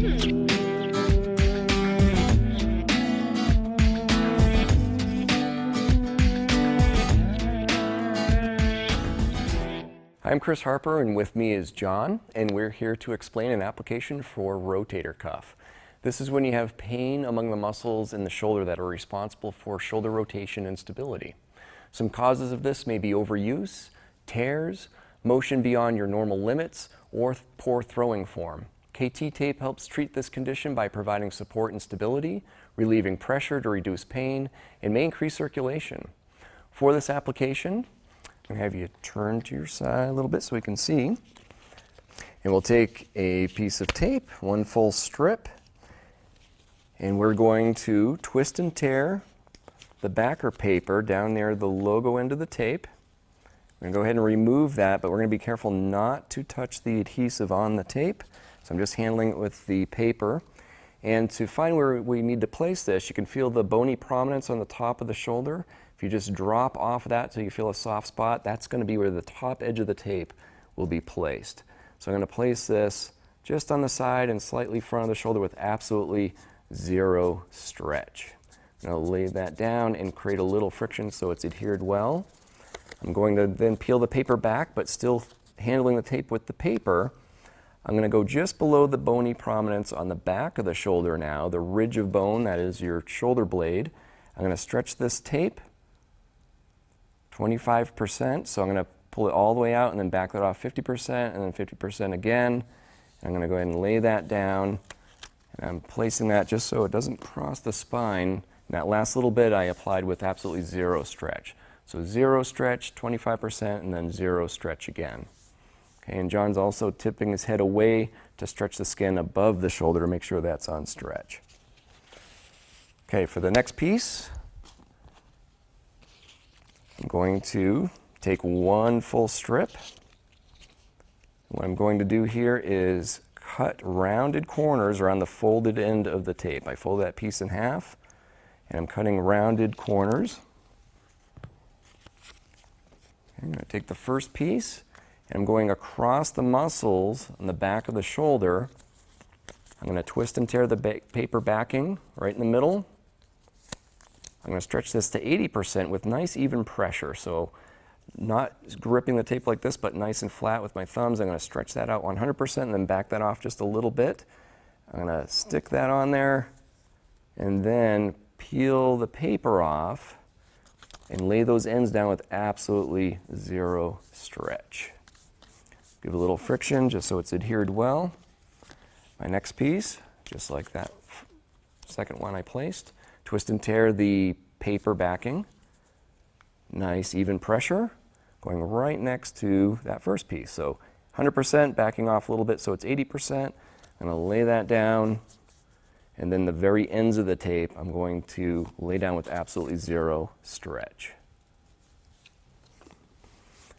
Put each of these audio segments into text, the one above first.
I'm Chris Harper, and with me is John, and we're here to explain an application for rotator cuff. This is when you have pain among the muscles in the shoulder that are responsible for shoulder rotation and stability. Some causes of this may be overuse, tears, motion beyond your normal limits, or poor throwing form. KT tape helps treat this condition by providing support and stability, relieving pressure to reduce pain, and may increase circulation. For this application, I'm going to have you turn to your side a little bit so we can see. And we'll take a piece of tape, one full strip, and we're going to twist and tear the backer paper down near the logo end of the tape. We're going to go ahead and remove that, but we're going to be careful not to touch the adhesive on the tape. So I'm just handling it with the paper. And to find where we need to place this, you can feel the bony prominence on the top of the shoulder. If you just drop off of that so you feel a soft spot, that's going to be where the top edge of the tape will be placed. So I'm going to place this just on the side and slightly front of the shoulder with absolutely zero stretch. I'm going to lay that down and create a little friction so it's adhered well. I'm going to then peel the paper back, but still handling the tape with the paper. I'm going to go just below the bony prominence on the back of the shoulder now, the ridge of bone, that is your shoulder blade. I'm going to stretch this tape 25%, so I'm going to pull it all the way out and then back that off 50% and then 50% again. I'm going to go ahead and lay that down, and I'm placing that just so it doesn't cross the spine. And that last little bit I applied with absolutely zero stretch. So zero stretch, 25%, and then zero stretch again. Okay, and John's also tipping his head away to stretch the skin above the shoulder to make sure that's on stretch. Okay, for the next piece, I'm going to take one full strip. What I'm going to do here is cut rounded corners around the folded end of the tape. I fold that piece in half, and I'm cutting rounded corners. I'm going to take the first piece, and I'm going across the muscles on the back of the shoulder. I'm going to twist and tear the paper backing right in the middle. I'm going to stretch this to 80% with nice even pressure. So not gripping the tape like this, but nice and flat with my thumbs. I'm going to stretch that out 100% and then back that off just a little bit. I'm going to stick that on there and then peel the paper off and lay those ends down with absolutely zero stretch. Give a little friction just so it's adhered well. My next piece, just like that second one I placed, twist and tear the paper backing. Nice even pressure going right next to that first piece. So 100% backing off a little bit so it's 80%. I'm going to lay that down, and then the very ends of the tape I'm going to lay down with absolutely zero stretch. I'm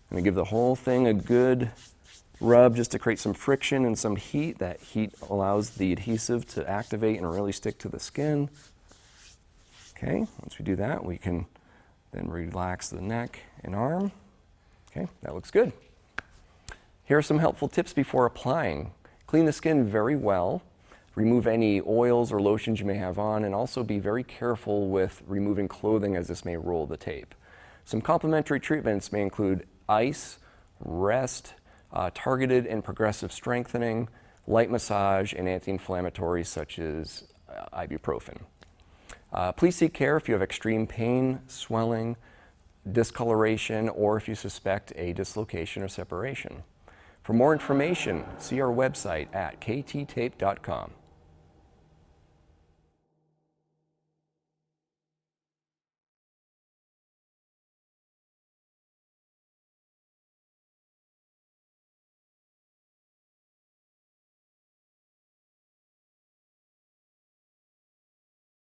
going to give the whole thing a good rub just to create some friction and some heat. That heat allows the adhesive to activate and really stick to the skin. Okay, once we do that, we can then relax the neck and arm. Okay, that looks good. Here are some helpful tips before applying. Clean the skin very well. Remove any oils or lotions you may have on, and also be very careful with removing clothing as this may roll the tape. Some complementary treatments may include ice, rest, targeted and progressive strengthening, light massage, and anti-inflammatories such as ibuprofen. Please seek care if you have extreme pain, swelling, discoloration, or if you suspect a dislocation or separation. For more information, see our website at kttape.com.